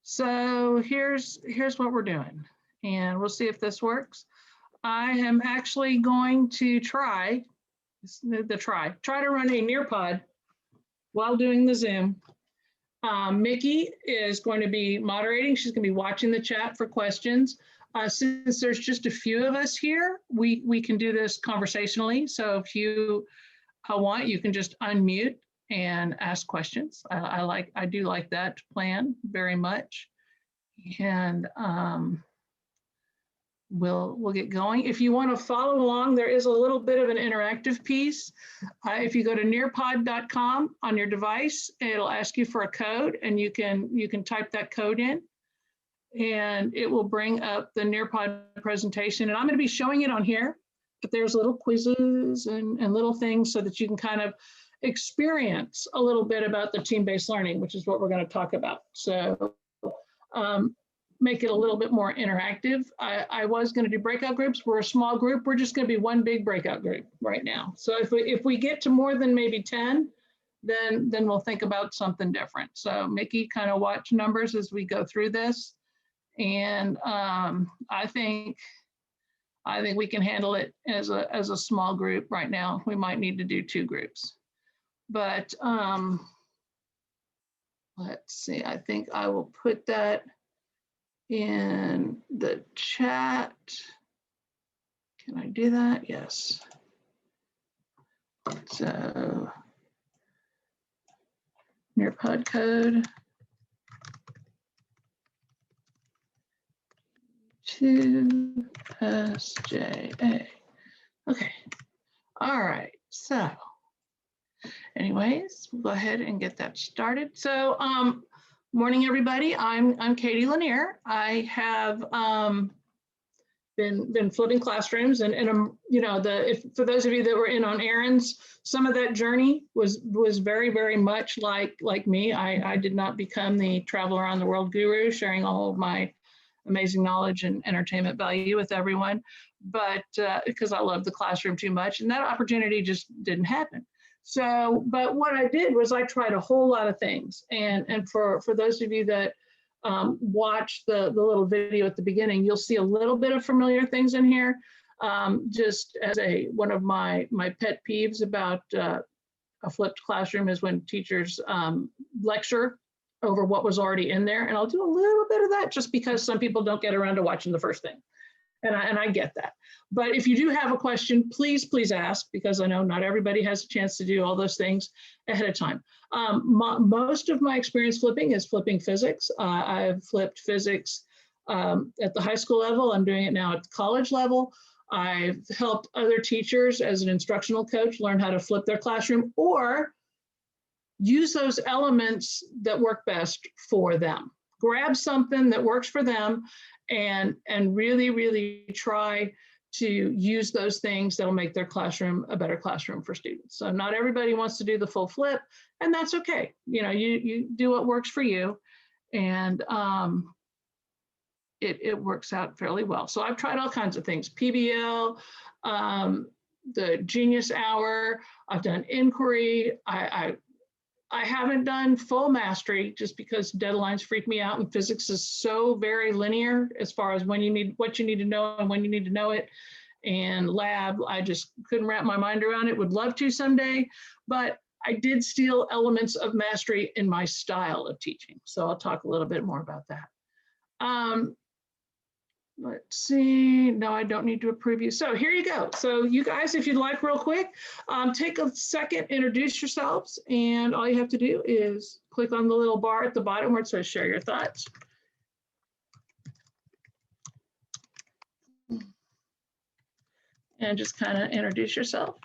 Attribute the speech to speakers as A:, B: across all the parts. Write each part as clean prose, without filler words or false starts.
A: So here's what we're doing, and we'll see if this works. I am actually going to try to run a Nearpod while doing the Zoom. Mickey is going to be moderating. She's going to be watching the chat for questions. Since there's just a few of us here, we can do this conversationally. So if you want, you can just unmute and ask questions. I do like that plan very much. And we'll get going. If you want to follow along, there is a little bit of an interactive piece. If you go to nearpod.com on your device, it'll ask you for a code, and you can type that code in, and it will bring up the Nearpod presentation. And I'm going to be showing it on here, but there's little quizzes and little things so that you can kind of experience a little bit about the team-based learning, which is what we're going to talk about. So make it a little bit more interactive. I was going to do breakout groups. We're a small group. We're just going to be one big breakout group right now. So if we get to more than maybe 10, then we'll think about something different. So Mickey, kind of watch numbers as we go through this. And I think we can handle it as a small group right now. We might need to do 2 groups. But let's see, I think I will put that in the chat. Can I do that? Yes. So Nearpod code 2SJA. Okay. All right. So anyways, we'll go ahead and get that started. So morning, everybody. I'm Katie Lanier. I have been flipping classrooms, and you know, for those of you that were in on errands, some of that journey was very, very much like me. I did not become the travel around the world guru, sharing all of my amazing knowledge and entertainment value with everyone, but because I love the classroom too much, and that opportunity just didn't happen. So, but what I did was I tried a whole lot of things. And for those of you that watch the little video at the beginning, you'll see a little bit of familiar things in here. Just as one of my pet peeves about a flipped classroom is when teachers lecture over what was already in there. And I'll do a little bit of that just because some people don't get around to watching the first thing. And I get that. But if you do have a question, please ask, because I know not everybody has a chance to do all those things ahead of time. Most of my experience flipping is flipping physics. I've flipped physics at the high school level. I'm doing it now at the college level. I've helped other teachers as an instructional coach learn how to flip their classroom or use those elements that work best for them. Grab something that works for them and really, really try to use those things that'll make their classroom a better classroom for students. So not everybody wants to do the full flip, and that's okay. You know, you do what works for you, and it works out fairly well. So I've tried all kinds of things, PBL, the Genius Hour, I've done inquiry, I haven't done full mastery just because deadlines freak me out, and physics is so very linear as far as what you need to know and when you need to know it. And lab, I just couldn't wrap my mind around it. Would love to someday, but I did steal elements of mastery in my style of teaching. So I'll talk a little bit more about that. Let's see, no, I don't need to approve you. So here you go. So you guys, if you'd like real quick, take a second, introduce yourselves, and all you have to do is click on the little bar at the bottom where it says share your thoughts. And just kind of introduce yourself.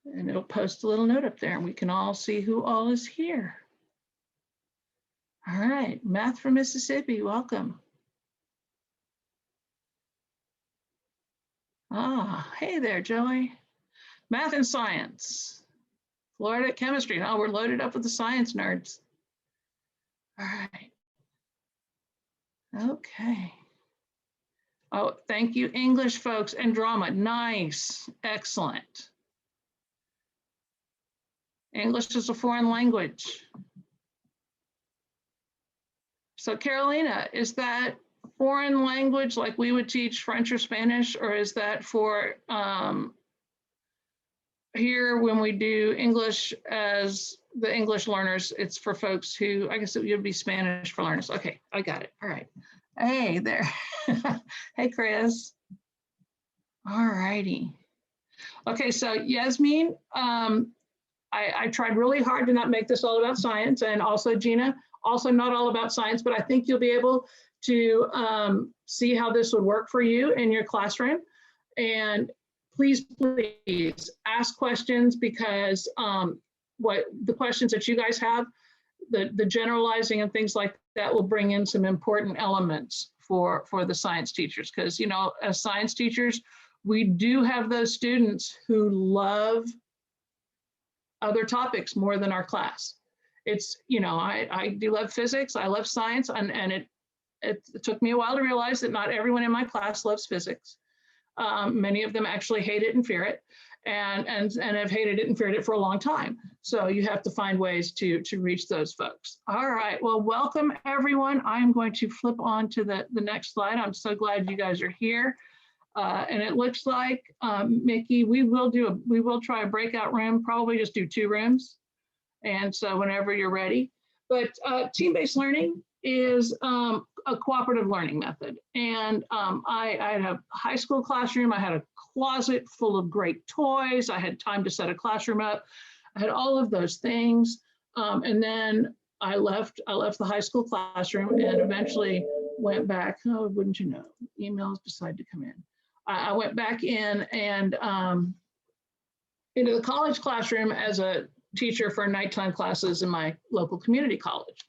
A: And it'll post a little note up there, and we can all see who all is here. All right, Math from Mississippi, welcome. Ah, hey there, Joey. Math and science. Florida chemistry. Oh, we're loaded up with the science nerds. All right. Okay. Oh, thank you, English folks, and drama. Nice, excellent. English is a foreign language. So Carolina, is that foreign language like we would teach French or Spanish, or is that for here when we do English as the English learners, it's for folks who, I guess it would be Spanish for learners. Okay, I got it. All right. Hey there. Hey, Chris. All righty. Okay, so Yasmin, I tried really hard to not make this all about science, and also Gina, also not all about science, but I think you'll be able to see how this would work for you in your classroom. And please ask questions, because what the questions that you guys have, the generalizing and things like that will bring in some important elements for the science teachers. Because, you know, as science teachers, we do have those students who love other topics more than our class. It's, you know, I do love physics, I love science, and it took me a while to realize that not everyone in my class loves physics. Many of them actually hate it and fear it, and have hated it and feared it for a long time. So you have to find ways to reach those folks. All right, well, welcome everyone. I'm going to flip on to the next slide. I'm so glad you guys are here. And it looks like, Mickey, we will try a breakout room, probably just do 2 rooms. And so whenever you're ready. But team-based learning is a cooperative learning method. And I had a high school classroom. I had a closet full of great toys. I had time to set a classroom up. I had all of those things. And then I left the high school classroom and eventually went back. Oh, wouldn't you know, emails decide to come in. I went back in and into the college classroom as a teacher for nighttime classes in my local community college.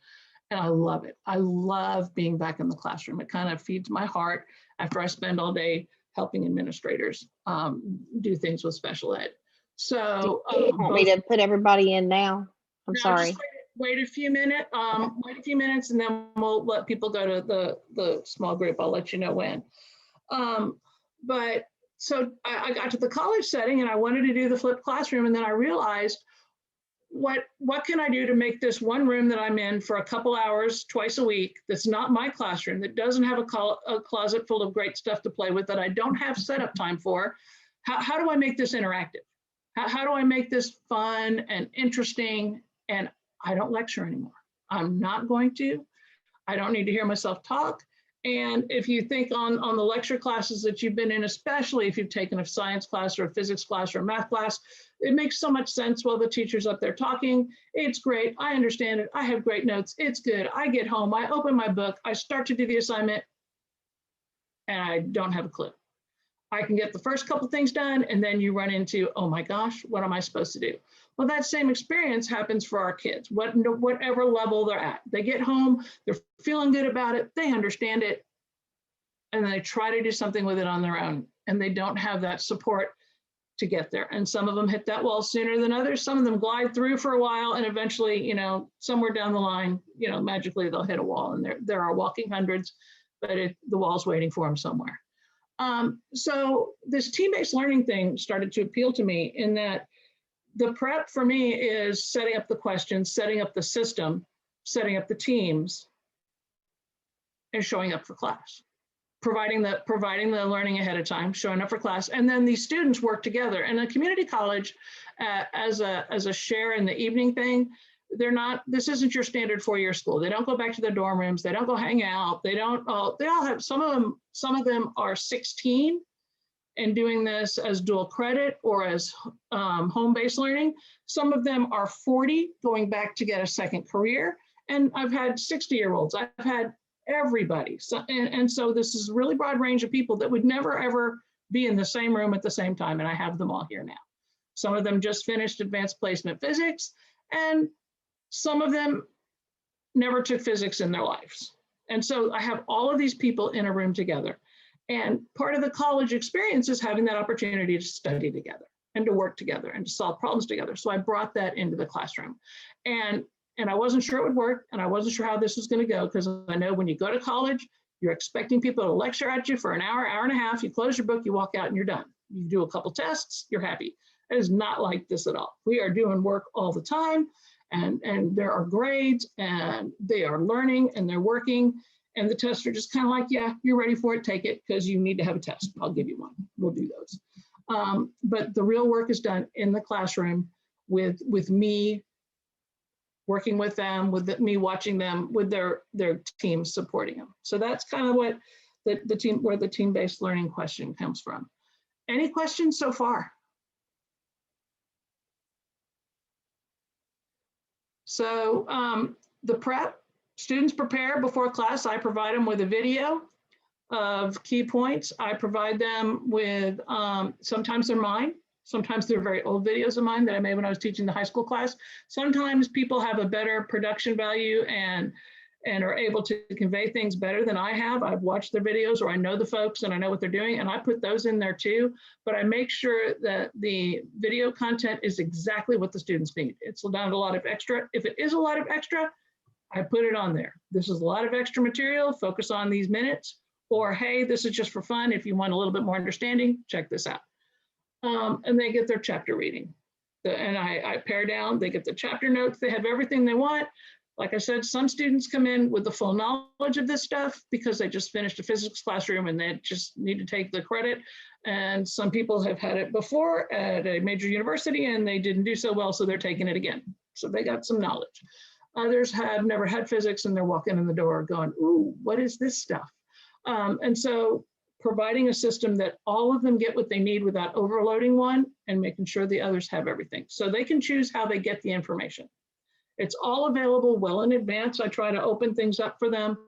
A: And I love it. I love being back in the classroom. It kind of feeds my heart after I spend all day helping administrators do things with special ed. So
B: you want me to put everybody in now? I'm sorry.
A: Just wait a few minutes. Wait a few minutes, and then we'll let people go to the small group. I'll let you know when. But so I got to the college setting and I wanted to do the flipped classroom, and then I realized what can I do to make this one room that I'm in for a couple hours twice a week, that's not my classroom, that doesn't have a closet full of great stuff to play with, that I don't have setup time for. How do I make this interactive? How do I make this fun and interesting? And I don't lecture anymore. I'm not going to. I don't need to hear myself talk. And if you think on the lecture classes that you've been in, especially if you've taken a science class or a physics class or a math class, it makes so much sense while the teacher's up there talking. It's great. I understand it. I have great notes. It's good. I get home. I open my book. I start to do the assignment, and I don't have a clue. I can get the first couple things done, and then you run into, oh my gosh, what am I supposed to do? Well, that same experience happens for our kids, whatever level they're at. They get home, they're feeling good about it, they understand it, and they try to do something with it on their own, and they don't have that support to get there. And some of them hit that wall sooner than others. Some of them glide through for a while, and eventually, you know, somewhere down the line, you know, magically they'll hit a wall, and there are walking hundreds, but the wall's waiting for them somewhere. So this team-based learning thing started to appeal to me, in that the prep for me is setting up the questions, setting up the system, setting up the teams, and showing up for class, providing the learning ahead of time, showing up for class, and then these students work together. And a community college, as a share in the evening thing, this isn't your standard 4-year school. They don't go back to their dorm rooms. They don't go hang out. They all have, some of them are 16 and doing this as dual credit or as home-based learning. Some of them are 40 going back to get a second career. And I've had 60-year-olds. I've had everybody. So, and so this is a really broad range of people that would never, ever be in the same room at the same time. And I have them all here now. Some of them just finished advanced placement physics, and some of them never took physics in their lives. And so I have all of these people in a room together. And part of the college experience is having that opportunity to study together and to work together and to solve problems together. So I brought that into the classroom. And I wasn't sure it would work, and I wasn't sure how this was going to go, because I know when you go to college, you're expecting people to lecture at you for an hour, hour and a half, you close your book, you walk out, and you're done. You do a couple tests, you're happy. It is not like this at all. We are doing work all the time, and there are grades, and they are learning, and they're working, and the tests are just kind of like, yeah, you're ready for it, take it, because you need to have a test. I'll give you one. We'll do those. But the real work is done in the classroom with me working with them, me watching them, with their teams supporting them. So that's kind of what where the team-based learning question comes from. Any questions so far? So the prep, students prepare before class. I provide them with a video of key points. I provide them with, sometimes they're mine. Sometimes they're very old videos of mine that I made when I was teaching the high school class. Sometimes people have a better production value and are able to convey things better than I have. I've watched their videos, or I know the folks and I know what they're doing, and I put those in there too. But I make sure that the video content is exactly what the students need. It's not a lot of extra. If it is a lot of extra, I put it on there. This is a lot of extra material, focus on these minutes. Or, hey, this is just for fun. If you want a little bit more understanding, check this out. And they get their chapter reading. And I pare down, they get the chapter notes, they have everything they want. Like I said, some students come in with the full knowledge of this stuff because they just finished a physics classroom and they just need to take the credit. And some people have had it before at a major university and they didn't do so well, so they're taking it again. So they got some knowledge. Others have never had physics and they're walking in the door going, ooh, what is this stuff? And so providing a system that all of them get what they need without overloading one and making sure the others have everything. So they can choose how they get the information. It's all available well in advance. I try to open things up for them.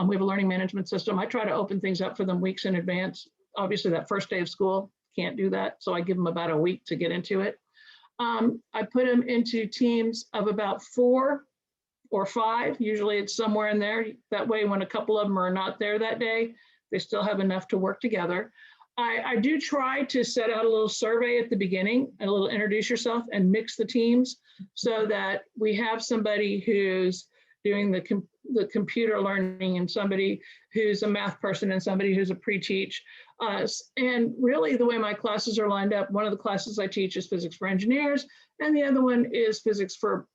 A: We have a learning management system. I try to open things up for them weeks in advance. Obviously that first day of school, can't do that. So I give them about a week to get into it. I put them into teams of about 4 or 5. Usually it's somewhere in there. That way, when a couple of them are not there that day, they still have enough to work together. I do try to set out a little survey at the beginning, a little introduce yourself, and mix the teams so that we have somebody who's doing the computer learning and somebody who's a math person and somebody who's a pre-teach. And really the way my classes are lined up, one of the classes I teach is physics for engineers, and the other one is physics for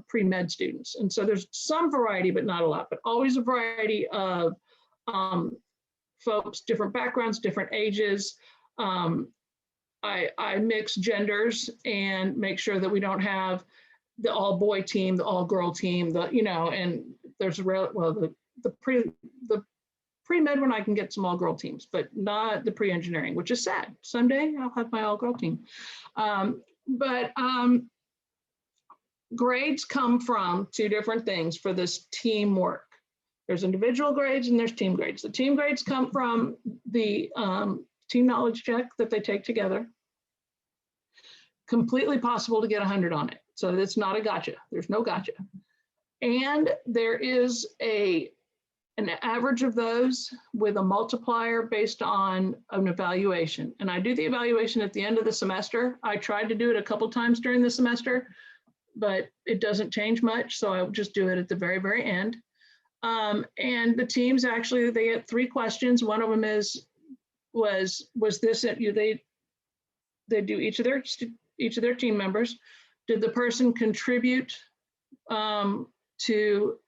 A: pre-med students. And so there's some variety, but not a lot, but always a variety of folks, different backgrounds, different ages. I mix genders and make sure that we don't have the all boy team, the all girl team, and there's the pre-med one I can get some all girl teams, but not the pre-engineering, which is sad. Someday I'll have my all girl team. Grades come from 2 different things for this teamwork. There's individual grades and there's team grades. The team grades come from the team knowledge check that they take together. Completely possible to get 100 on it. So it's not a gotcha. There's no gotcha. And there is an average of those with a multiplier based on an evaluation. And I do the evaluation at the end of the semester. I tried to do it a couple times during the semester, but it doesn't change much. So I'll just do it at the very, very end. And the teams actually, they get 3 questions. One of them was this, they do each of their team members. Did the person contribute to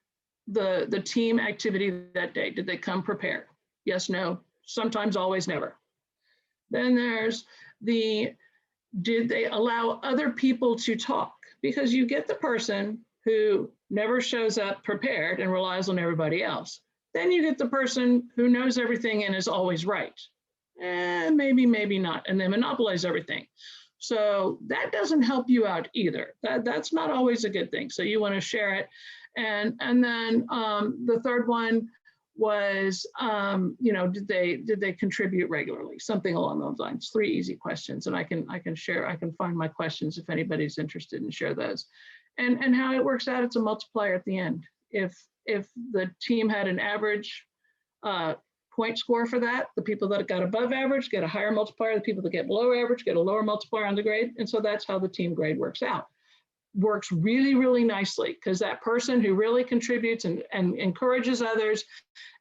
A: the team activity that day? Did they come prepared? Yes, no, sometimes, always, never. Then there's did they allow other people to talk? Because you get the person who never shows up prepared and relies on everybody else. Then you get the person who knows everything and is always right. And maybe, maybe not, and they monopolize everything. So that doesn't help you out either. That's not always a good thing. So you want to share it. And then the third one was, did they contribute regularly? Something along those lines. 3 easy questions, and I can find my questions if anybody's interested and share those. And how it works out, it's a multiplier at the end. If the team had an average point score for that, the people that got above average get a higher multiplier, the people that get below average get a lower multiplier on the grade. And so that's how the team grade works out. Works really, really nicely, because that person who really contributes and encourages others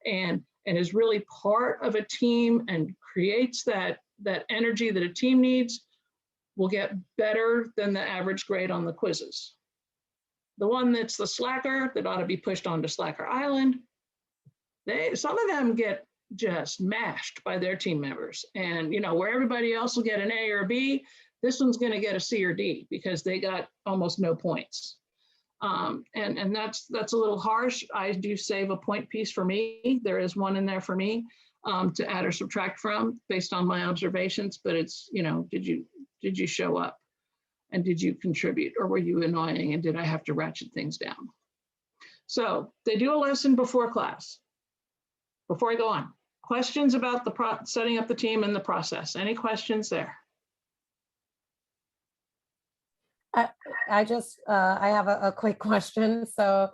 A: and is really part of a team and creates that energy that a team needs will get better than the average grade on the quizzes. The one that's the slacker that ought to be pushed onto Slacker Island, some of them get just mashed by their team members. And where everybody else will get an A or a B, this one's going to get a C or D because they got almost no points. And that's a little harsh. I do save a point piece for me. There is one in there for me to add or subtract from based on my observations, but it's, did you show up and did you contribute, or were you annoying and did I have to ratchet things down? So they do a lesson before class. Before I go on, questions about the setting up the team and the process. Any questions there?
C: I have a quick question. So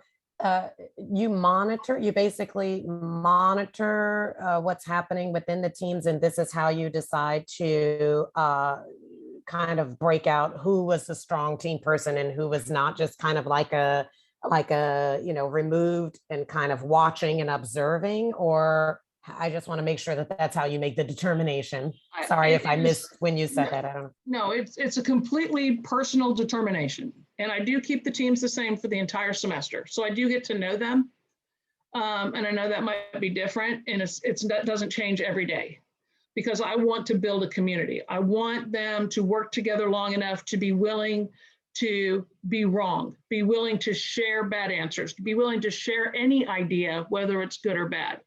C: you basically monitor what's happening within the teams, and this is how you decide to kind of break out who was the strong team person and who was not, just kind of like a removed and kind of watching and observing. Or I just want to make sure that that's how you make the determination. Sorry if I missed when you said that. I don't know.
A: No, it's a completely personal determination. And I do keep the teams the same for the entire semester. So I do get to know them. And I know that might be different, and that doesn't change every day because I want to build a community. I want them to work together long enough to be willing to be wrong, be willing to share bad answers, to be willing to share any idea, whether it's good or bad.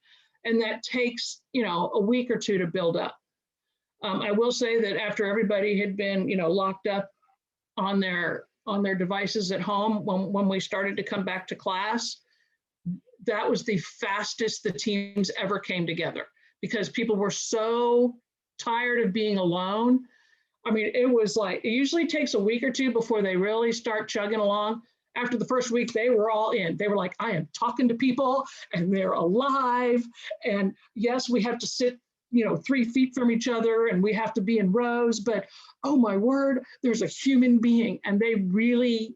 A: And that takes, a week or two to build up. I will say that after everybody had been, locked up on their devices at home, when we started to come back to class, that was the fastest the teams ever came together because people were so tired of being alone. I mean, it was like, it usually takes a week or two before they really start chugging along. After the first week, they were all in. They were like, I am talking to people and they're alive. And yes, we have to sit, 3 feet from each other and we have to be in rows, but oh my word, there's a human being. And they really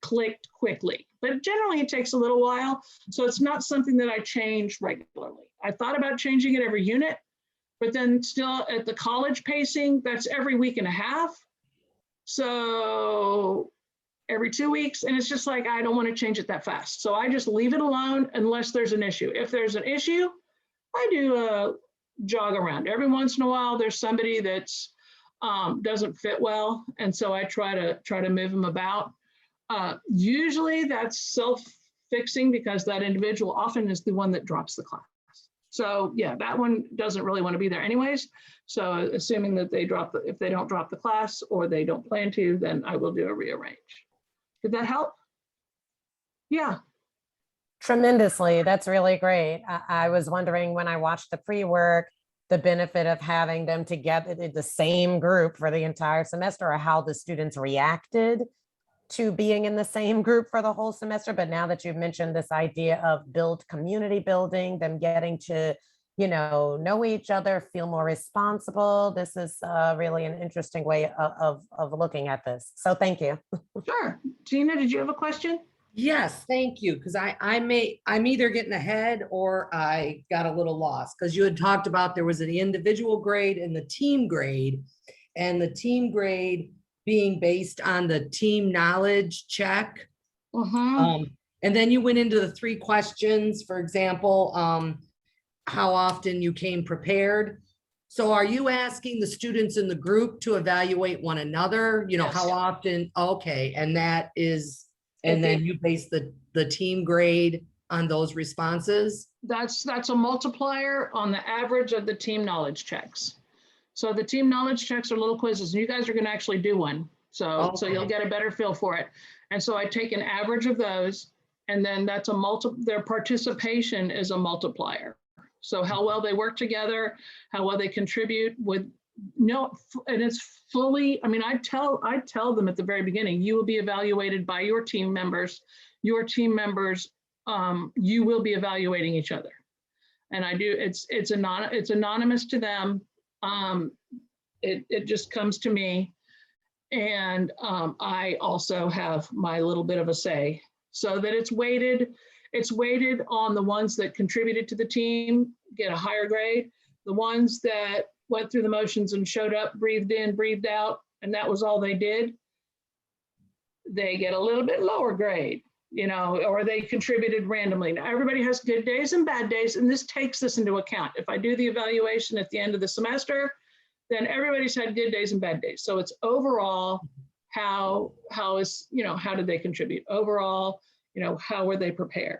A: clicked quickly. But generally it takes a little while. So it's not something that I change regularly. I thought about changing it every unit, but then still at the college pacing, that's every week and a half. So every 2 weeks, and it's just like, I don't want to change it that fast. So I just leave it alone unless there's an issue. If there's an issue, I do a jog around. Every once in a while, there's somebody that's doesn't fit well. And so I try to move them about. Usually that's self-fixing because that individual often is the one that drops the class. So yeah, that one doesn't really want to be there anyways. So assuming that if they don't drop the class or they don't plan to, then I will do a rearrange. Did that help? Yeah.
C: Tremendously. That's really great. I was wondering when I watched the pre-work, the benefit of having them together, the same group for the entire semester, or how the students reacted to being in the same group for the whole semester. But now that you've mentioned this idea of community building, them getting to, know each other, feel more responsible. This is really an interesting way of looking at this. So thank you.
A: Sure. Gina, did you have a question?
D: Yes, thank you. Because I'm either getting ahead or I got a little lost because you had talked about there was an individual grade and the team grade, and the team grade being based on the team knowledge check. And then you went into the 3 questions, for example, how often you came prepared. So are you asking the students in the group to evaluate one another?
A: Yes.
D: How often? Okay. And that is, and then you base the team grade on those responses?
A: That's a multiplier on the average of the team knowledge checks. So the team knowledge checks are little quizzes, and you guys are going to actually do one. So you'll get a better feel for it. And so I take an average of those, and then that's their participation is a multiplier. So how well they work together, how well they contribute and it's fully, I tell them at the very beginning, you will be evaluated by your team members. Your team members, you will be evaluating each other. And I do, it's anonymous to them. It just comes to me. And I also have my little bit of a say, so that it's weighted on the ones that contributed to the team, get a higher grade. The ones that went through the motions and showed up, breathed in, breathed out, and that was all they did, they get a little bit lower grade, or they contributed randomly. Now, everybody has good days and bad days, and this takes this into account. If I do the evaluation at the end of the semester, then everybody's had good days and bad days. So it's overall, how did they contribute? Overall, how were they prepared?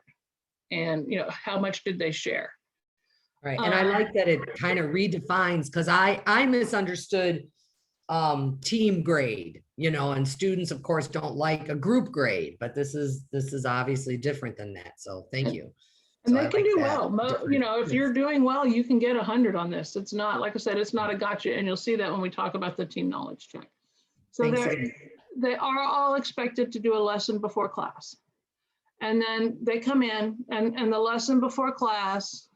A: And, how much did they share?
D: Right. And I like that it kind of redefines, because I misunderstood team grade, and students of course don't like a group grade, but this is obviously different than that. So thank you.
A: And
D: So
A: they
D: I
A: can
D: like
A: do
D: that.
A: well. If you're doing well, you can get 100 on this. It's not, like I said, it's not a gotcha. And you'll see that when we talk about the team knowledge check. So
D: Thanks again.
A: they are all expected to do a lesson before class. And then they come in and the lesson before class,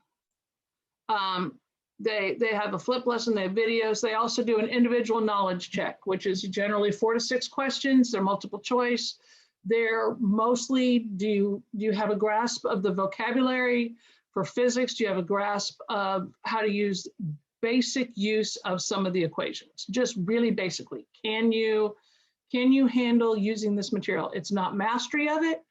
A: they have a flip lesson, they have videos. They also do an individual knowledge check, which is generally 4 to 6 questions. They're multiple choice. They're mostly, do you have a grasp of the vocabulary? For physics, do you have a grasp of how to use basic use of some of the equations? Just really basically, can you handle using this material? It's not mastery of it.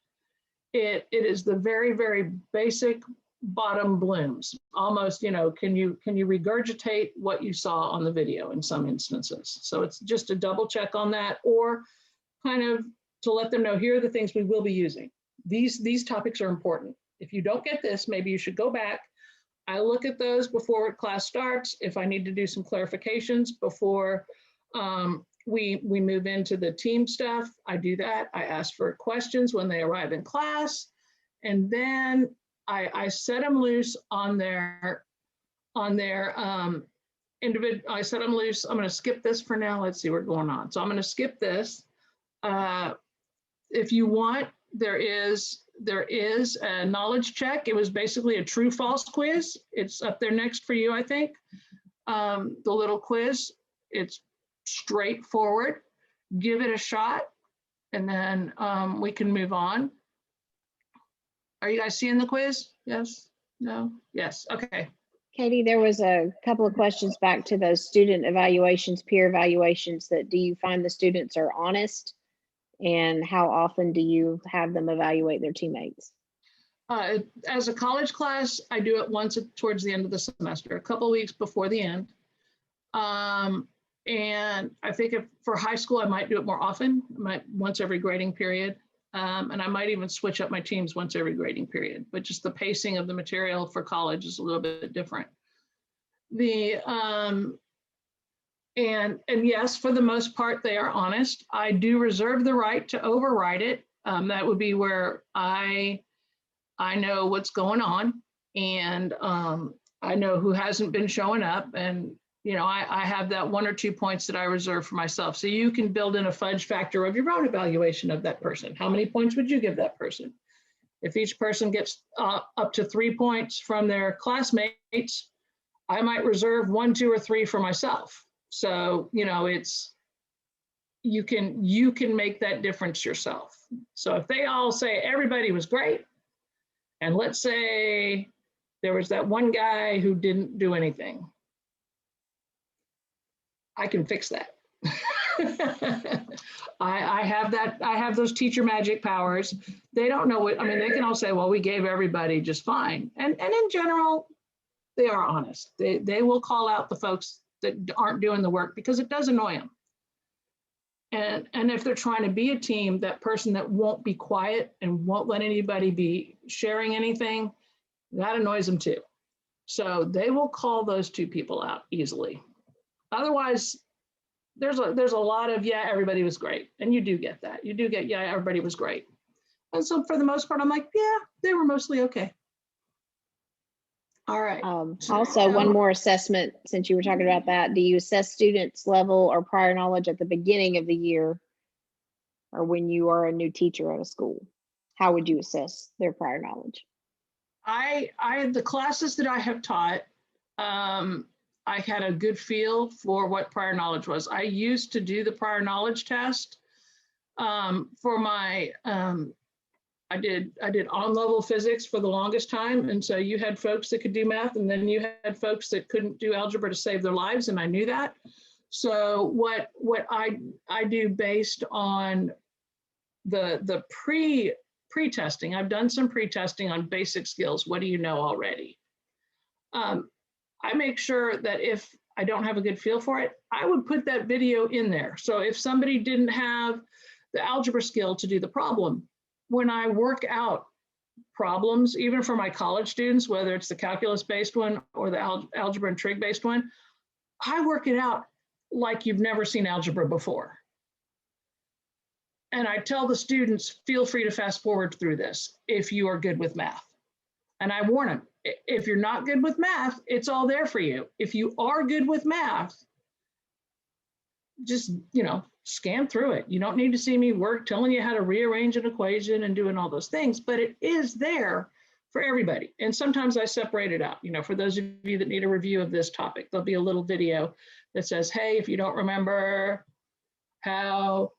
A: It is the very, very basic bottom blooms. Almost, can you regurgitate what you saw on the video in some instances? So it's just a double check on that, or kind of to let them know, here are the things we will be using. These topics are important. If you don't get this, maybe you should go back. I look at those before class starts. If I need to do some clarifications before we move into the team stuff, I do that. I ask for questions when they arrive in class, and then I set them loose on their individual. I set them loose. I'm going to skip this for now. Let's see what's going on. So I'm going to skip this. If you want, there is a knowledge check. It was basically a true false quiz. It's up there next for you, I think. The little quiz, it's straightforward. Give it a shot, and then we can move on. Are you guys seeing the quiz? Yes? No? Yes. Okay.
B: Katie, there was a couple of questions back to those student evaluations, peer evaluations, that do you find the students are honest? And how often do you have them evaluate their teammates?
A: As a college class, I do it once towards the end of the semester, a couple of weeks before the end. And I think for high school, I might do it more often, once every grading period. And I might even switch up my teams once every grading period, but just the pacing of the material for college is a little bit different. And yes, for the most part, they are honest. I do reserve the right to override it. That would be where I know what's going on, and I know who hasn't been showing up, and I have that 1 or 2 points that I reserve for myself. So you can build in a fudge factor of your own evaluation of that person. How many points would you give that person? If each person gets up to 3 points from their classmates, I might reserve 1, 2, or 3 for myself. So, it's, you can make that difference yourself. So if they all say everybody was great, and let's say there was that one guy who didn't do anything, I can fix that. I have those teacher magic powers. They don't know what, they can all say, well, we gave everybody just fine. And in general, they are honest. They will call out the folks that aren't doing the work, because it does annoy them. And if they're trying to be a team, that person that won't be quiet and won't let anybody be sharing anything, that annoys them too. So they will call those 2 people out easily. Otherwise, there's a lot of, yeah, everybody was great. And you do get that. You do get, yeah, everybody was great. And so for the most part, I'm like, yeah, they were mostly okay. All right.
B: Also, one more assessment, since you were talking about that. Do you assess students' level or prior knowledge at the beginning of the year, or when you are a new teacher at a school? How would you assess their prior knowledge?
A: The classes that I have taught, I had a good feel for what prior knowledge was. I used to do the prior knowledge test for my, I did on-level physics for the longest time. And so you had folks that could do math, and then you had folks that couldn't do algebra to save their lives, and I knew that. So what I do based on the pre-testing, I've done some pre-testing on basic skills. What do you know already? I make sure that if I don't have a good feel for it, I would put that video in there. So if somebody didn't have the algebra skill to do the problem, when I work out problems, even for my college students, whether it's the calculus-based one or the algebra and trig-based one, I work it out like you've never seen algebra before. And I tell the students, feel free to fast forward through this if you are good with math. And I warn them, if you're not good with math, it's all there for you. If you are good with math, just, scan through it. You don't need to see me work telling you how to rearrange an equation and doing all those things, but it is there for everybody. And sometimes I separate it out. For those of you that need a review of this topic, there'll be a little video that says, hey, if you don't remember how,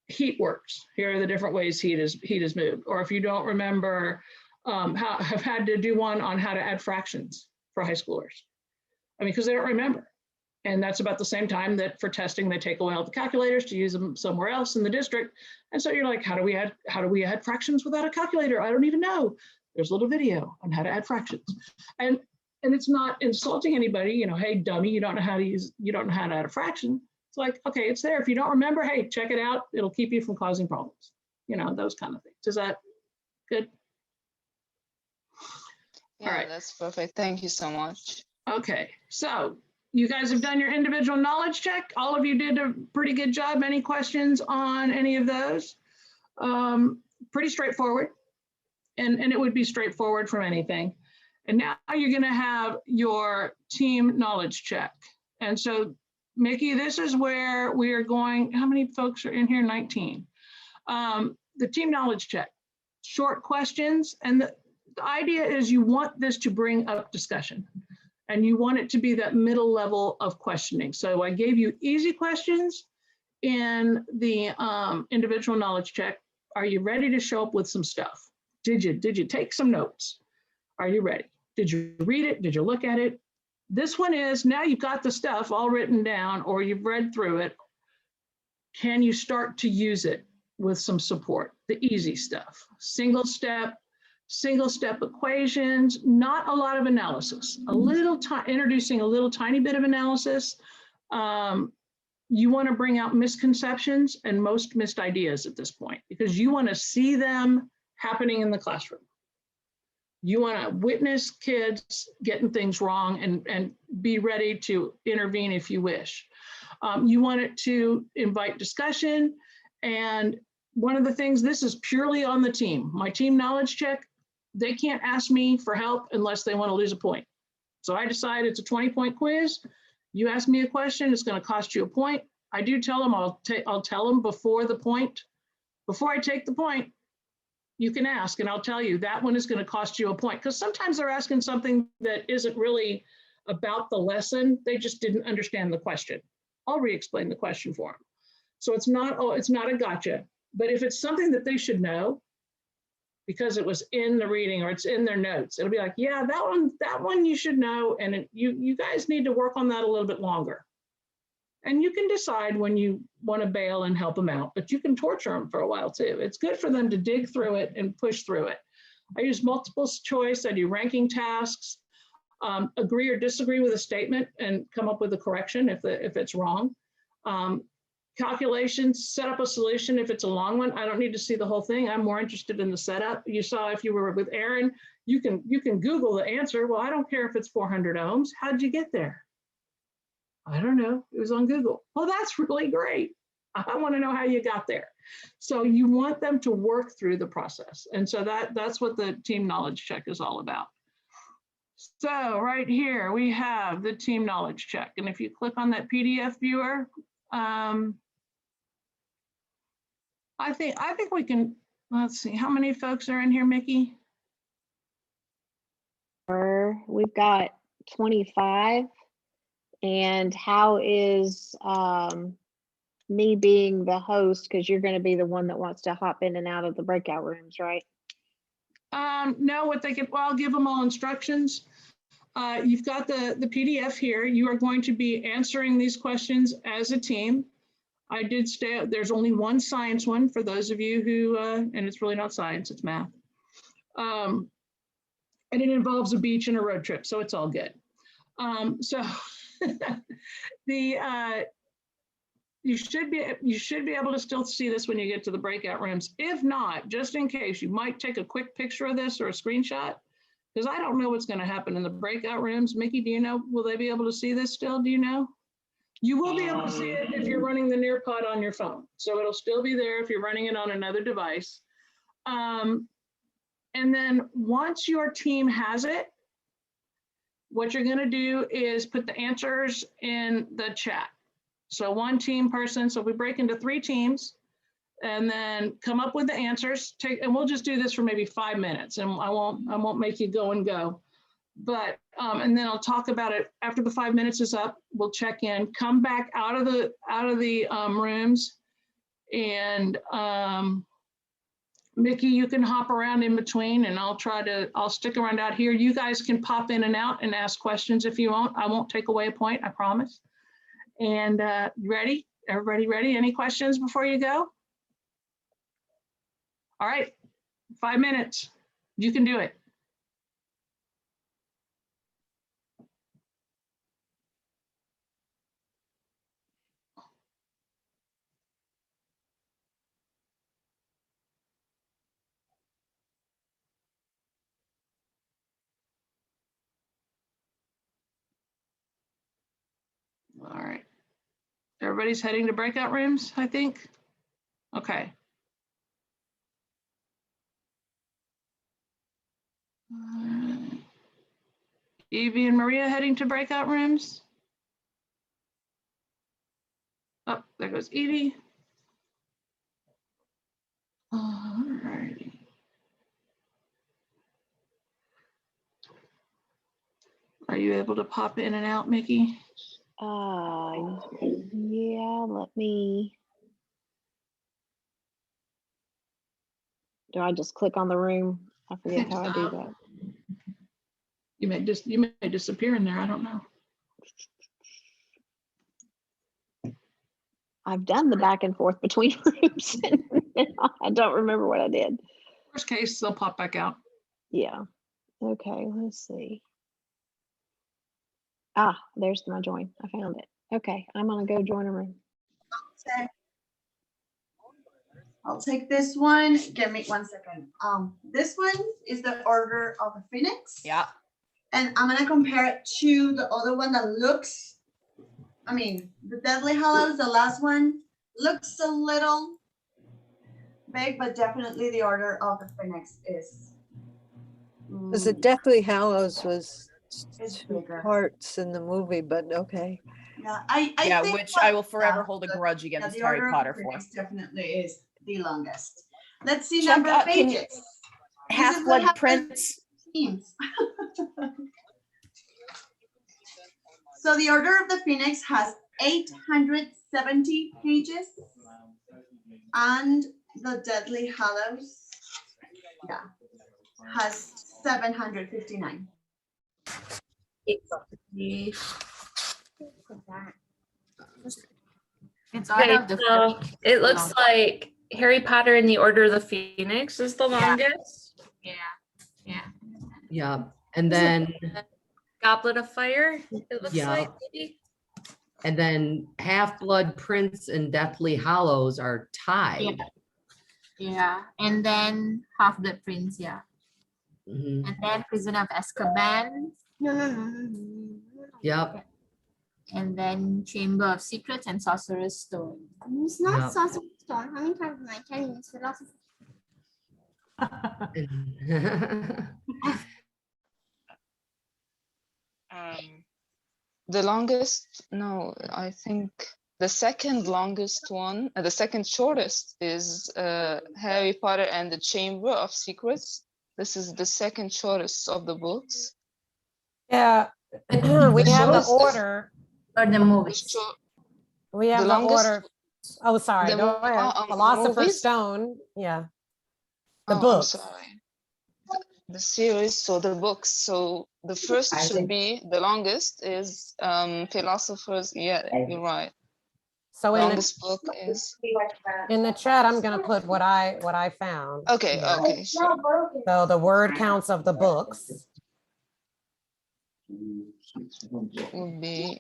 A: heat works, here are the different ways heat is moved. Or if you don't remember, have had to do one on how to add fractions for high schoolers. Because they don't remember. And that's about the same time that for testing, they take away all the calculators to use them somewhere else in the district. And so you're like, how do we add fractions without a calculator? I don't even know. There's a little video on how to add fractions. And it's not insulting anybody, hey, dummy, you don't know how to add a fraction. It's like, okay, it's there. If you don't remember, hey, check it out. It'll keep you from causing problems. Those kind of things. Is that good?
E: Yeah,
A: all right.
E: That's perfect. Thank you so much.
A: Okay, so you guys have done your individual knowledge check. All of you did a pretty good job. Any questions on any of those? Pretty straightforward. And it would be straightforward from anything. And now you're going to have your team knowledge check. And so, Mickey, this is where we are going. How many folks are in here? 19. The team knowledge check, short questions. And the idea is you want this to bring up discussion. And you want it to be that middle level of questioning. So I gave you easy questions in the individual knowledge check. Are you ready to show up with some stuff? Did you take some notes? Are you ready? Did you read it? Did you look at it? This one is, now you've got the stuff all written down or you've read through it. Can you start to use it with some support? The easy stuff, single step equations, not a lot of analysis, introducing a little tiny bit of analysis. You want to bring out misconceptions and most missed ideas at this point, because you want to see them happening in the classroom. You want to witness kids getting things wrong and be ready to intervene if you wish. You want it to invite discussion. And one of the things, this is purely on the team. My team knowledge check, they can't ask me for help unless they want to lose a point. So I decide it's a 20-point quiz. You ask me a question, it's going to cost you a point. I do tell them, I'll tell them before I take the point, you can ask and I'll tell you that one is going to cost you a point. Because sometimes they're asking something that isn't really about the lesson. They just didn't understand the question. I'll re-explain the question for them. So it's not a gotcha. But if it's something that they should know, because it was in the reading or it's in their notes, it'll be like, yeah, that one you should know. And you guys need to work on that a little bit longer. And you can decide when you want to bail and help them out, but you can torture them for a while too. It's good for them to dig through it and push through it. I use multiple choice. I do ranking tasks, agree or disagree with a statement and come up with a correction if it's wrong. Calculations, set up a solution if it's a long one. I don't need to see the whole thing. I'm more interested in the setup. You saw if you were with Aaron, you can Google the answer. Well, I don't care if it's 400 ohms. How'd you get there? I don't know. It was on Google. Well, that's really great. I want to know how you got there. So you want them to work through the process. And so that's what the team knowledge check is all about. So right here, we have the team knowledge check. And if you click on that PDF viewer, I think we can, let's see, how many folks are in here, Mickey?
B: We've got 25. And how is me being the host, because you're going to be the one that wants to hop in and out of the breakout rooms, right?
A: No, what they could, well, I'll give them all instructions. You've got the PDF here. You are going to be answering these questions as a team. I did stay, there's only one science one for those of you who, and it's really not science, it's math. And it involves a beach and a road trip, so it's all good. So you should be able to still see this when you get to the breakout rooms. If not, just in case, you might take a quick picture of this or a screenshot, because I don't know what's going to happen in the breakout rooms. Mickey, do you know, will they be able to see this still? Do you know? You will be able to see it if you're running the Nearpod on your phone. So it'll still be there if you're running it on another device. And then once your team has it, what you're going to do is put the answers in the chat. So one team person, so we break into 3 teams and then come up with the answers, and we'll just do this for maybe 5 minutes, and I won't make you go and go. But, and then I'll talk about it after the 5 minutes is up. We'll check in, come back out of the rooms, and Mickey, you can hop around in between, and I'll stick around out here. You guys can pop in and out and ask questions if you want. I won't take away a point, I promise. And ready? Everybody ready? Any questions before you go? All right, 5 minutes. You can do it. All right. Everybody's heading to breakout rooms, I think. Okay. Evie and Maria heading to breakout rooms. Oh, there goes Evie. All righty. Are you able to pop in and out, Mickey?
B: Yeah, let me. Do I just click on the room? I forget how I do that.
A: You may disappear in there. I don't know.
B: I've done the back and forth between rooms. I don't remember what I did.
A: Worst case, they'll pop back out.
B: Yeah. Okay, let's see. Ah, there's my join. I found it. Okay, I'm gonna go join a room.
F: I'll take this one. Give me 1 second. This one is the Order of the Phoenix.
G: Yeah.
F: And I'm gonna compare it to the other one that looks, the Deadly Hallows, the last one, looks a little big, but definitely the Order of the Phoenix is.
H: Because the Deathly Hallows was
F: It's
H: 2
F: bigger.
H: parts in the movie, but okay.
F: Yeah, I
G: Yeah,
F: think
G: which
F: what-
G: I will forever
F: yeah,
G: hold a
F: the-
G: grudge
F: yeah,
G: against
F: the
G: Harry
F: Order of
G: Potter
F: the
G: for.
F: Phoenix definitely is the longest. Let's see
G: Check
F: number of
G: out- can you-
F: pages. This is what
G: Half-Blood
F: happens
G: Prince.
F: to teams. So the Order of the Phoenix has 870 pages, and the Deadly Hallows, has 759.
I: It's
J: Okay,
I: out of the
J: so it looks like Harry Potter and the Order of the Phoenix is the longest.
D: Yeah, and then,
J: Goblet of Fire, it looks
D: Yeah.
J: like maybe.
D: and then Half-Blood Prince and Deathly Hallows are tied.
I: Yeah, and then Half-Blood Prince, yeah.
D: Mhm.
I: And then Prison of Azkaban. No.
D: Yep,
I: And then Chamber of Secrets and Sorcerer's Stone. It's not
D: Yep.
I: Sorcerer's Stone. How many times am I telling you? It's Philosopher's
E: The longest, no, I think the second longest one, the second shortest is Harry Potter and the Chamber of Secrets. This is the second shortest of the books.
C: Yeah, we
E: The
C: have the
E: shortest-
C: order.
I: Or the movies.
C: We have
E: the
C: the
E: longest-
C: order. Oh, sorry.
E: the
C: Go
E: mo-
C: ahead.
E: the
C: Philosopher's
E: movies?
C: Stone. Yeah. The
E: I'm
C: books.
E: sorry. The series, so the books. So The first
D: I
E: should
D: think-
E: be, the longest is philosophers. Yeah, you're right.
C: So
E: Longest book is,
C: in the chat, I'm gonna put what I found.
E: okay,
C: here.
E: okay, sure.
C: So the word counts of the books.
E: Would be,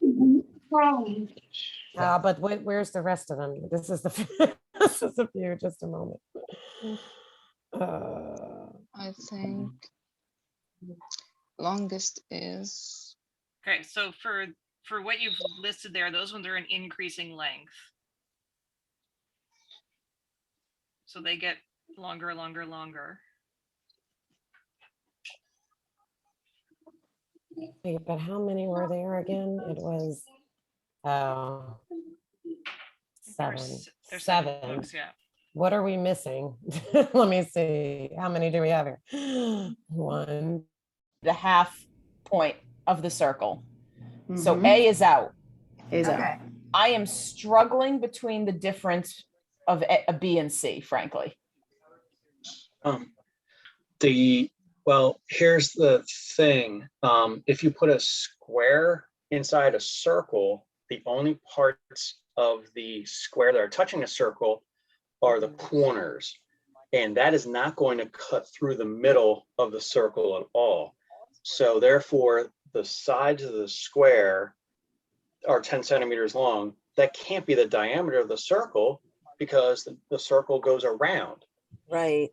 C: But where's the rest of them? This is the this is a few. Just a moment.
E: I think, longest is,
G: Okay, so for what you've listed there, those ones are in increasing length. So they get longer, longer, longer.
C: Wait, but how many were there again? It was seven.
G: There's
C: Seven.
G: books, yeah.
C: What are we missing? Let me see. How many do we have here? One.
K: The half point of the circle. So
H: Mhm.
K: A is out.
H: Is out.
F: Okay.
K: I am struggling between the difference of a B and C, frankly.
L: Well, here's the thing. If you put a square inside a circle, the only parts of the square that are touching a circle are the corners. And that is not going to cut through the middle of the circle at all. So therefore, the sides of the square are 10 centimeters long. That can't be the diameter of the circle because the circle goes around.
H: Right.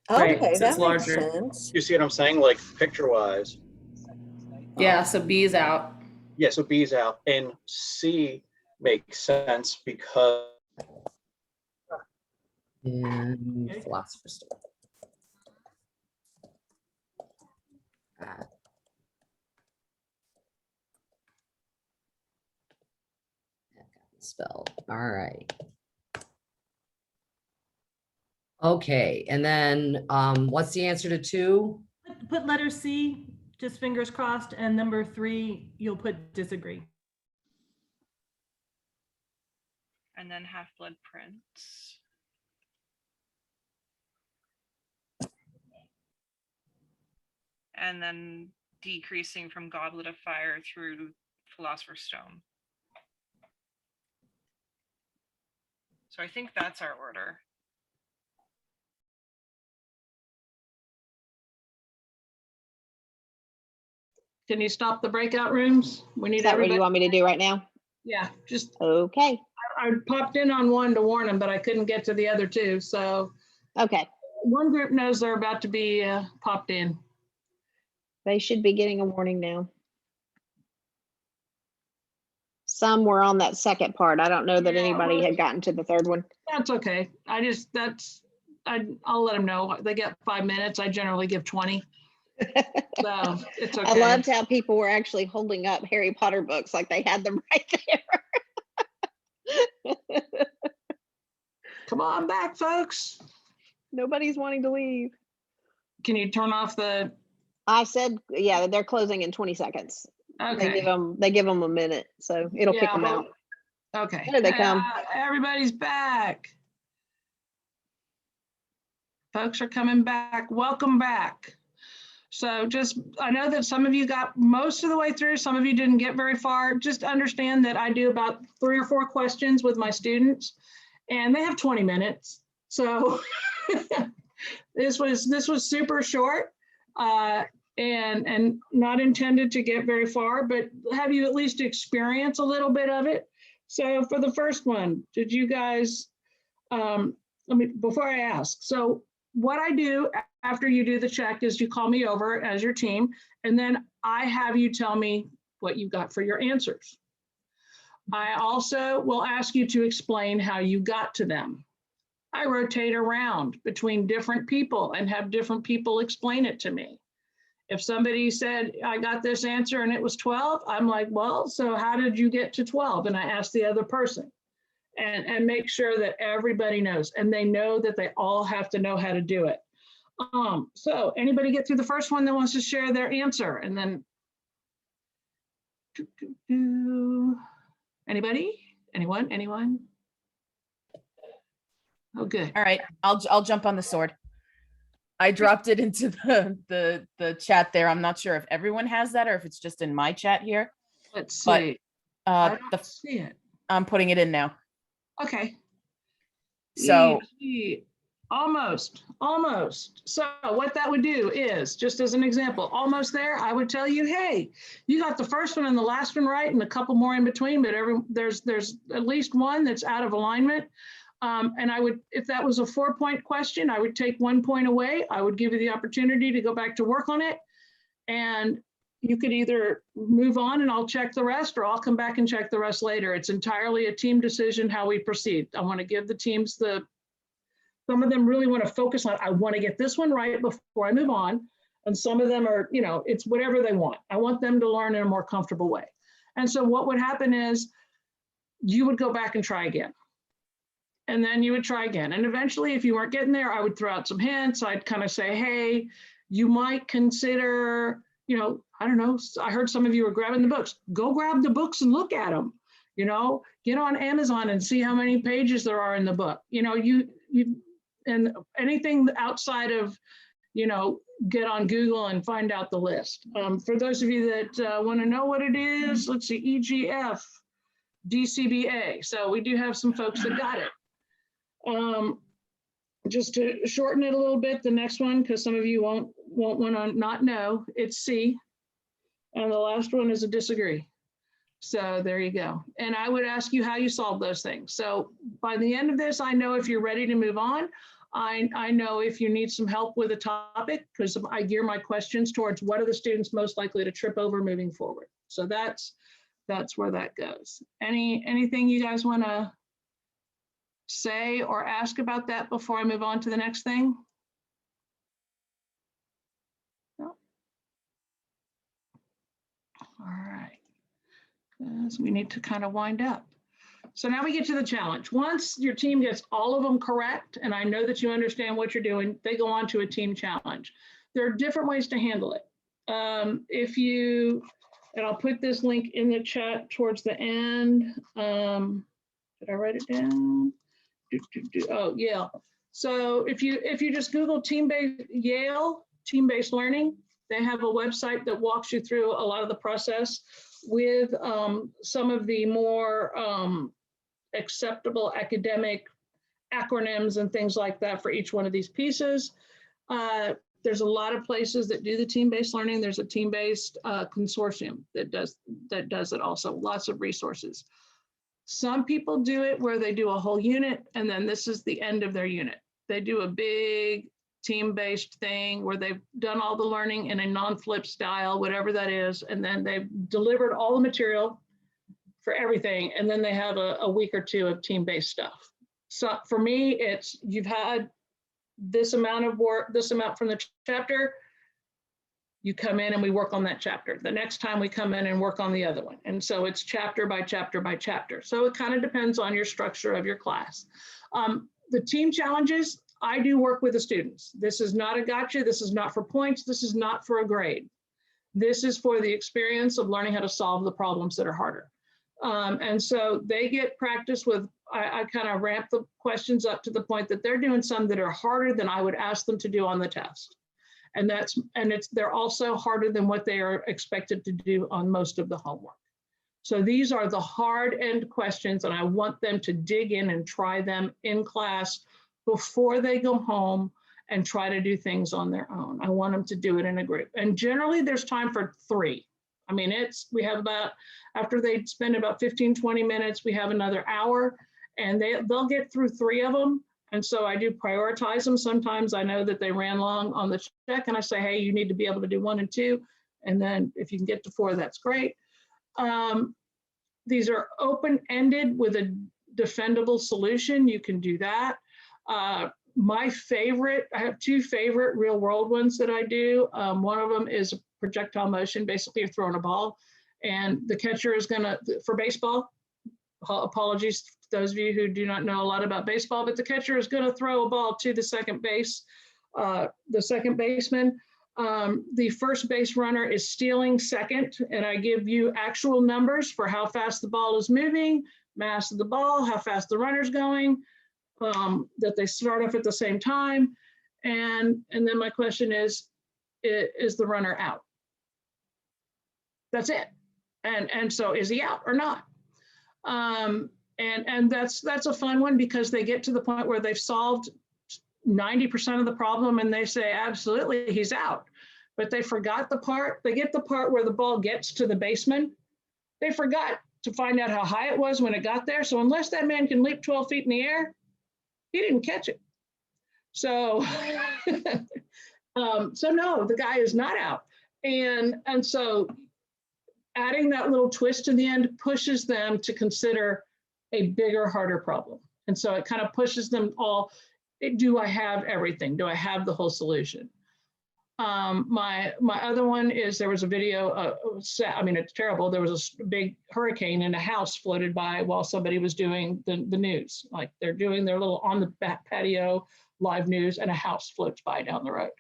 M: Right,
H: Okay,
M: so
H: that
M: it's
H: makes
M: larger.
H: sense.
L: You see what I'm saying? Like picture wise.
M: Yeah, so B is out.
L: Yeah, so B is out, and C makes sense because
D: And philosopher's stone. Spelled. All right. Okay, and then what's the answer to 2?
N: Put letter C, just fingers crossed, and number 3, you'll put disagree.
G: And then Half-Blood Prince. And then decreasing from Goblet of Fire through Philosopher's Stone. So I think that's our order.
A: Can you stop the breakout rooms? We need
B: Is that what
A: everybody.
B: you want me to do right now?
A: Yeah, just,
B: Okay,
A: I popped in on one to warn them, but I couldn't get to the other two. So
B: okay.
A: one group knows they're about to be popped in.
B: They should be getting a warning now. Some were on that second part. I don't know that
A: Yeah.
B: anybody had gotten to the third one.
A: That's okay. I'll let them know. They get 5 minutes. I generally give 20. So it's okay.
B: I loved how people were actually holding up Harry Potter books like they had them right there.
A: Come on back, folks.
B: Nobody's wanting to leave.
A: Can you turn off the,
B: I said, yeah, they're closing in 20 seconds. They give
A: okay.
B: them a minute, so it'll kick
A: Yeah,
B: them
A: well,
B: out.
A: okay.
B: There they come.
A: Everybody's back. Folks are coming back. Welcome back. So I know that some of you got most of the way through. Some of you didn't get very far. Just understand that I do about 3 or 4 questions with my students and they have 20 minutes. So this was super short and not intended to get very far, but have you at least experience a little bit of it. So for the first one, did you guys, before I ask, so what I do after you do the check is you call me over as your team, and then I have you tell me what you got for your answers. I also will ask you to explain how you got to them. I rotate around between different people and have different people explain it to me. If somebody said, I got this answer and it was 12, I'm like, well, so how did you get to 12? And I ask the other person and make sure that everybody knows, and they know that they all have to know how to do it. So anybody get through the first one that wants to share their answer? And then, anybody? Anyone? Oh, good.
K: All right, I'll jump on the sword. I dropped it into the chat there. I'm not sure if everyone has that or if it's just in my chat here.
A: Let's
K: But,
A: see. I don't see it.
K: I'm putting it in now.
A: Okay.
K: So
A: Almost. So what that would do is, just as an example, almost there, I would tell you, hey, you got the first one and the last one right and a couple more in between, but there's at least one that's out of alignment. And I would, if that was a 4-point question, I would take 1 point away. I would give you the opportunity to go back to work on it. And you could either move on and I'll check the rest, or I'll come back and check the rest later. It's entirely a team decision how we proceed. I want to give the teams some of them really want to focus on, I want to get this one right before I move on. And some of them are, it's whatever they want. I want them to learn in a more comfortable way. And so what would happen is you would go back and try again. And then you would try again. And eventually, if you weren't getting there, I would throw out some hints. I'd kind of say, hey, you might consider, I don't know, I heard some of you were grabbing the books. Go grab the books and look at them. Get on Amazon and see how many pages there are in the book. And anything outside of, get on Google and find out the list. For those of you that want to know what it is, let's see, EGF, DCBA. So we do have some folks that got it. Just to shorten it a little bit, the next one, because some of you won't want to not know, it's C. And the last one is a disagree. So there you go. And I would ask you how you solve those things. So by the end of this, I know if you're ready to move on. I know if you need some help with a topic, because I gear my questions towards what are the students most likely to trip over moving forward. So that's where that goes. Anything you guys want to say or ask about that before I move on to the next thing? No? All right. So we need to kind of wind up. So now we get to the challenge. Once your team gets all of them correct, and I know that you understand what you're doing, they go on to a team challenge. There are different ways to handle it. And I'll put this link in the chat towards the end. Did I write it down? Oh, yeah. So if you just Google Yale team-based learning, they have a website that walks you through a lot of the process with some of the more acceptable academic acronyms and things like that for each one of these pieces. There's a lot of places that do the team-based learning. There's a team-based consortium that does it also, lots of resources. Some people do it where they do a whole unit and then this is the end of their unit. They do a big team-based thing where they've done all the learning in a non-flip style, whatever that is, and then they've delivered all the material for everything, and then they have a week or two of team-based stuff. So for me, it's you've had this amount of work, this amount from the chapter, you come in and we work on that chapter. The next time we come in and work on the other one. And so it's chapter by chapter by chapter. So it kind of depends on your structure of your class. The team challenges, I do work with the students. This is not a gotcha. This is not for points. This is not for a grade. This is for the experience of learning how to solve the problems that are harder. And so they get practice with, I kind of ramp the questions up to the point that they're doing some that are harder than I would ask them to do on the test. And they're also harder than what they are expected to do on most of the homework. So these are the hard end questions, and I want them to dig in and try them in class before they go home and try to do things on their own. I want them to do it in a group. And generally there's time for 3. I mean, we have about, after they spend about 15, 20 minutes, we have another hour and they'll get through 3 of them. And so I do prioritize them. Sometimes I know that they ran long on the check and I say, hey, you need to be able to do 1 and 2. And then if you can get to 4, that's great. These are open-ended with a defendable solution. You can do that. My favorite, I have 2 favorite real world ones that I do. One of them is projectile motion. Basically, you're throwing a ball and the catcher is gonna, for baseball, apologies to those of you who do not know a lot about baseball, but the catcher is gonna throw a ball to the second base, the second baseman. The first base runner is stealing second, and I give you actual numbers for how fast the ball is moving, mass of the ball, how fast the runner's going, that they start off at the same time. And then my question is the runner out? That's it. And so is he out or not? And that's a fun one because they get to the point where they've solved 90% of the problem and they say, absolutely, he's out. But they forgot they get the part where the ball gets to the baseman. They forgot to find out how high it was when it got there. So unless that man can leap 12 feet in the air, he didn't catch it. So, so no, the guy is not out. And so adding that little twist to the end pushes them to consider a bigger, harder problem. And so it kind of pushes them all, do I have everything? Do I have the whole solution? My other one is there was a video, I mean, it's terrible. There was a big hurricane and a house floated by while somebody was doing the news. Like they're doing their little on the back patio live news and a house floats by down the road.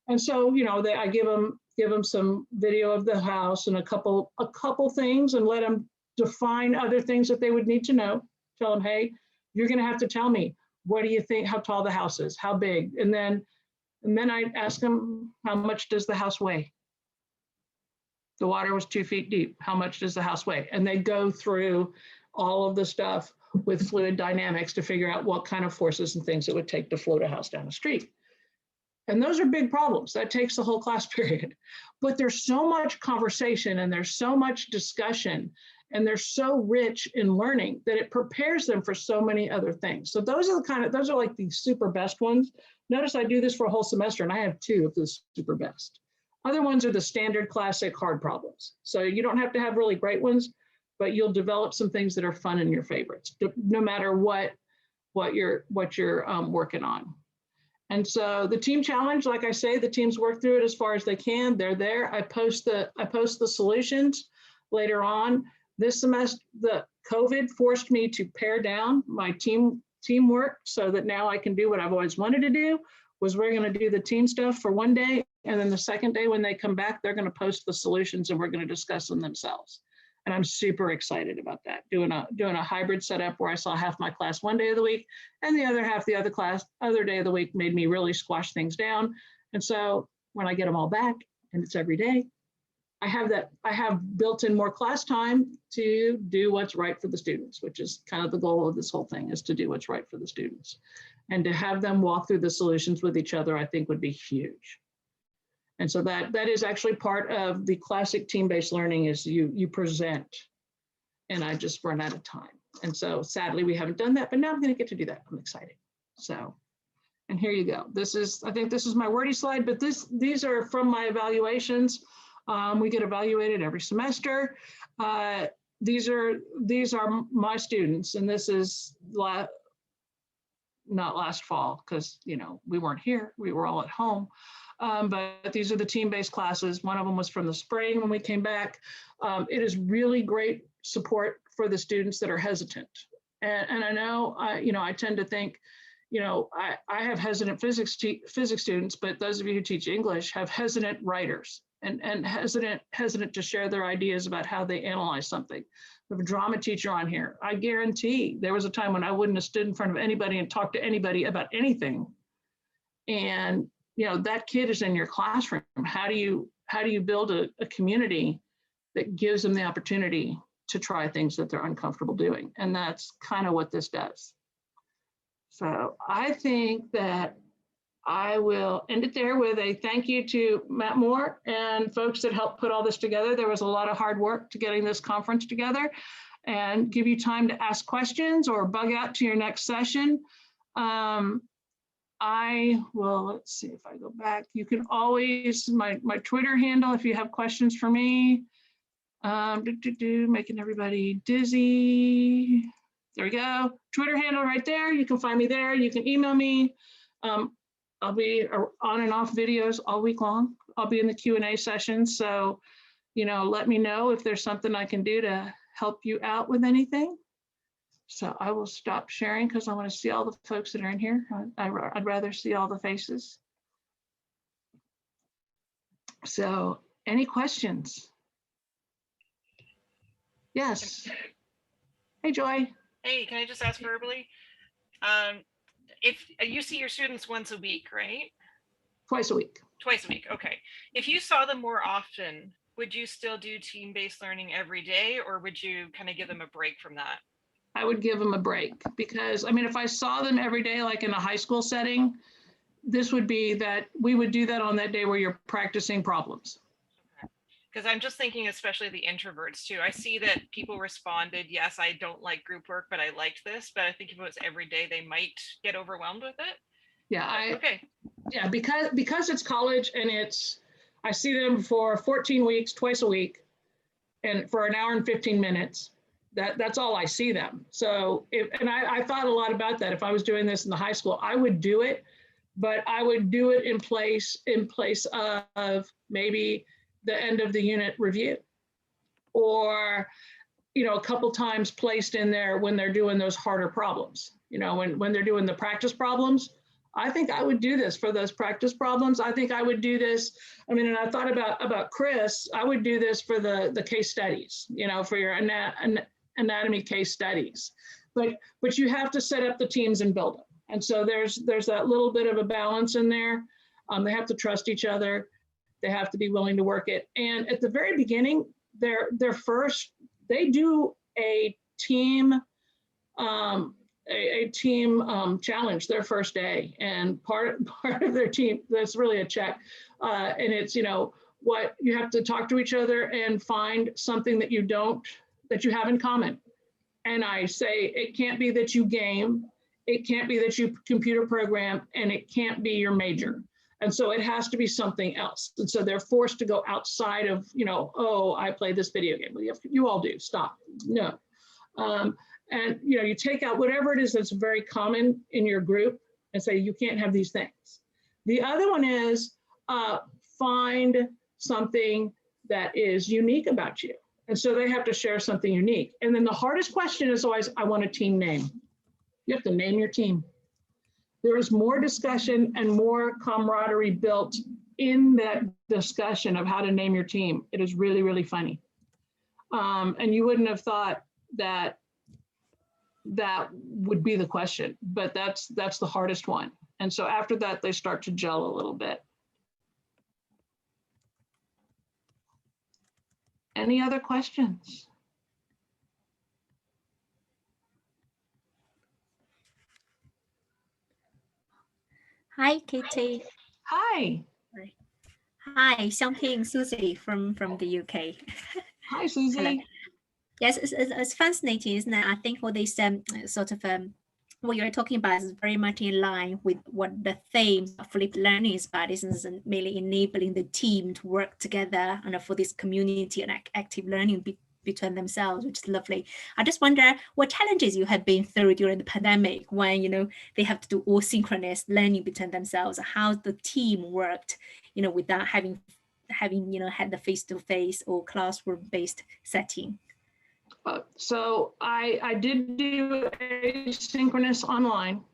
A: And so, you know, I give them some video of the house and a couple things and let them define other things that they would need to know. Tell them, hey, you're going to have to tell me, what do you think, how tall the house is, how big? And then I ask them, how much does the house weigh? The water was 2 feet deep. How much does the house weigh? And they go through all of the stuff with fluid dynamics to figure out what kind of forces and things it would take to float a house down the street. And those are big problems. That takes the whole class period. But there's so much conversation and there's so much discussion and they're so rich in learning that it prepares them for so many other things. So those are like the super best ones. Notice I do this for a whole semester and I have 2 of the super best. Other ones are the standard classic hard problems. So you don't have to have really great ones, but you'll develop some things that are fun and your favorites, no matter what you're working on. And so the team challenge, like I say, the teams work through it as far as they can. They're there. I post the solutions later on. This semester, the COVID forced me to pare down my teamwork so that now I can do what I've always wanted to do, was we're going to do the team stuff for one day. And then the second day when they come back, they're going to post the solutions and we're going to discuss them themselves. And I'm super excited about that. Doing a hybrid setup where I saw half my class one day of the week and the other half the other day of the week made me really squash things down. And so when I get them all back and it's every day, I have built in more class time to do what's right for the students, which is kind of the goal of this whole thing, is to do what's right for the students. And to have them walk through the solutions with each other, I think would be huge. And so that is actually part of the classic team-based learning, is you present, and I just run out of time. And so sadly, we haven't done that, but now I'm going to get to do that. I'm excited. So, and here you go. I think this is my wordy slide, but these are from my evaluations. We get evaluated every semester. These are my students, and this is not last fall because, you know, we weren't here. We were all at home. But these are the team-based classes. One of them was from the spring when we came back. It is really great support for the students that are hesitant. And I know, I tend to think, I have hesitant physics students, but those of you who teach English have hesitant writers and hesitant to share their ideas about how they analyze something. We have a drama teacher on here. I guarantee there was a time when I wouldn't have stood in front of anybody and talked to anybody about anything. And that kid is in your classroom. How do you build a community that gives them the opportunity to try things that they're uncomfortable doing? And that's kind of what this does. So I think that I will end it there with a thank you to Matt Moore and folks that helped put all this together. There was a lot of hard work to getting this conference together, and give you time to ask questions or bug out to your next session. I will, let's see if I go back. You can always, my Twitter handle, if you have questions for me, making everybody dizzy. There we go. Twitter handle right there. You can find me there. You can email me. I'll be on and off videos all week long. I'll be in the Q&A session. So, let me know if there's something I can do to help you out with anything. So I will stop sharing because I want to see all the folks that are in here. I'd rather see all the faces. So any questions? Yes. Hey, Joy.
G: Hey, can I just ask verbally? If you see your students once a week, right?
A: Twice a week.
G: Twice a week, okay. If you saw them more often, would you still do team-based learning every day, or would you kind of give them a break from that?
A: I would give them a break because, I mean, if I saw them every day, like in a high school setting, this would be that we would do that on that day where you're practicing problems.
G: Because I'm just thinking, especially the introverts too. I see that people responded, yes, I don't like group work, but I liked this. But I think if it was every day, they might get overwhelmed with it.
A: Yeah,
G: Okay.
A: Yeah, because it's college and I see them for 14 weeks, twice a week, and for an hour and 15 minutes. That's all I see them. So, I thought a lot about that. If I was doing this in the high school, I would do it, but I would do it in place of maybe the end of the unit review, or a couple times placed in there when they're doing those harder problems. When they're doing the practice problems. I think I would do this for those practice problems. I think I would do this. I mean, and I thought about Chris, I would do this for the case studies, for your anatomy case studies. But you have to set up the teams and build them. And so there's that little bit of a balance in there. They have to trust each other. They have to be willing to work it. And at the very beginning, they do a team challenge their first day, and part of their team, that's really a check, and it's what you have to talk to each other and find something that you have in common. And I say it can't be that you game, it can't be that you computer program, and it can't be your major. And so it has to be something else. And so they're forced to go outside of oh, I play this video game. Well, you all do. Stop. No. And you take out whatever it is that's very common in your group and say you can't have these things. The other one is find something that is unique about you. And so they have to share something unique. And then the hardest question is always, I want a team name. You have to name your team. There is more discussion and more camaraderie built in that discussion of how to name your team. It is really, really funny. And you wouldn't have thought that would be the question, but that's the hardest one. And so after that, they start to gel a little bit. Any other questions?
O: Hi, Katie.
A: Hi.
O: Hi, Xiangping, Susie from the UK.
A: Hi, Susie.
O: Hello. Yes, it's fascinating, isn't it? I think all this sort of what you're talking about is very much in line with what the theme of flipped learning is about, isn't it? Merely enabling the team to work together and for this community and active learning between themselves, which is lovely. I just wonder what challenges you have been through during the pandemic when they have to do all synchronous learning between themselves. How the team worked, without having had the face-to-face or classroom-based setting.
A: So I did do asynchronous online,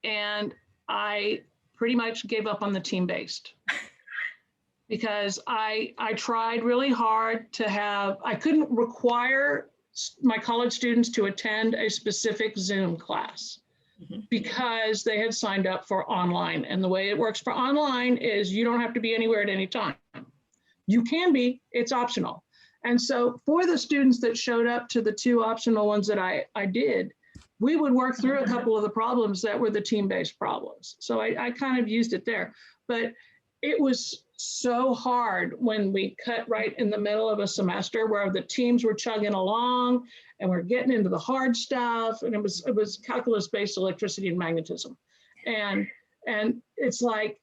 A: and I pretty much gave up on the team-based because I tried really hard to I couldn't require my college students to attend a specific Zoom class because they had signed up for online. And the way it works for online is you don't have to be anywhere at any time. You can be, it's optional. And so for the students that showed up to the two optional ones that I did, we would work through a couple of the problems that were the team-based problems. So I kind of used it there, but it was so hard when we cut right in the middle of a semester where the teams were chugging along and we're getting into the hard stuff. And it was calculus-based electricity and magnetism. And it's like,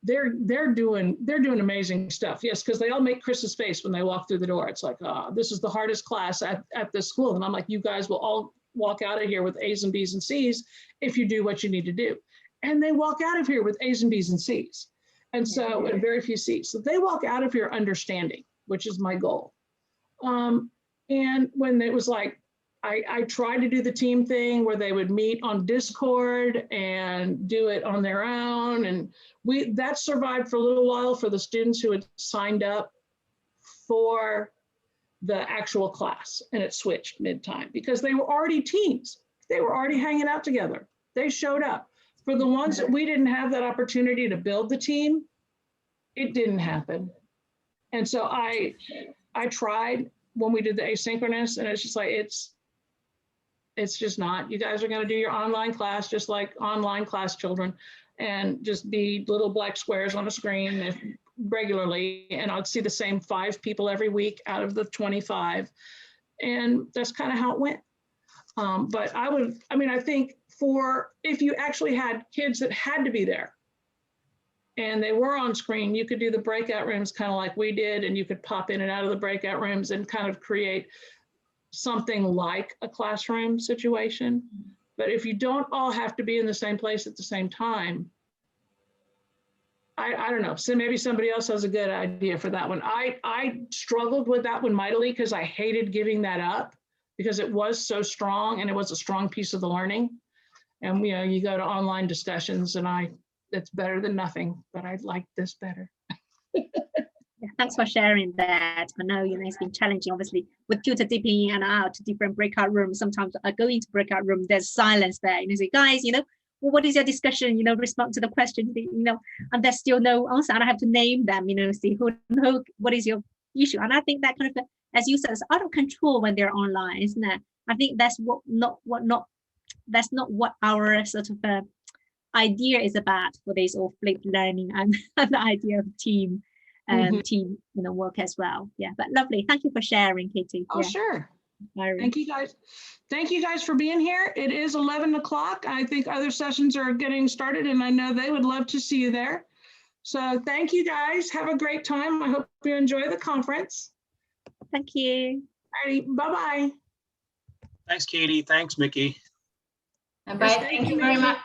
A: they're doing amazing stuff. Yes, because they all make Chris's face when they walk through the door. It's like, this is the hardest class at this school. And I'm like, you guys will all walk out of here with A's and B's and C's if you do what you need to do. And they walk out of here with A's and B's and C's. And so, and very few C's. So they walk out of here understanding, which is my goal. And when it was like, I tried to do the team thing where they would meet on Discord and do it on their own. And that survived for a little while for the students who had signed up for the actual class, and it switched mid-time because they were already teams. They were already hanging out together. They showed up. For the ones that we didn't have that opportunity to build the team, it didn't happen. And so I tried when we did the asynchronous, and it's just like, it's just not. You guys are going to do your online class just like online class children, and just be little black squares on a screen regularly. And I'd see the same 5 people every week out of the 25. And that's kind of how it went. But I think if you actually had kids that had to be there and they were on screen, you could do the breakout rooms kind of like we did, and you could pop in and out of the breakout rooms and kind of create something like a classroom situation. But if you don't all have to be in the same place at the same time, I don't know. So maybe somebody else has a good idea for that one. I struggled with that one mightily because I hated giving that up because it was so strong and it was a strong piece of the learning. And you go to online discussions and it's better than nothing, but I like this better.
O: Yeah, thanks for sharing that. I know, it's been challenging, obviously, with tutor dipping in and out to different breakout rooms. Sometimes I go into breakout room, there's silence there. Say, guys, well, what is your discussion? Respond to the question, and there's still no answer. And I have to name them, see who know what is your issue. And I think that kind of, as you said, is out of control when they're online, isn't it? I think that's that's not what our sort of idea is about for this all flipped learning and the idea of team work as well. Yeah, but lovely. Thank you for sharing, Katie.
A: Oh, yeah. Sure. Thank you guys. Thank you guys for being here. It is 11 o'clock. I think other sessions are getting started, and I know they would love to see you there. So thank you guys. Have a great time. I hope you enjoy the conference.
O: Thank you.
A: All right. Bye-bye.
L: Thanks, Katie. Thanks, Mickey.
I: Bye. Thank you very much.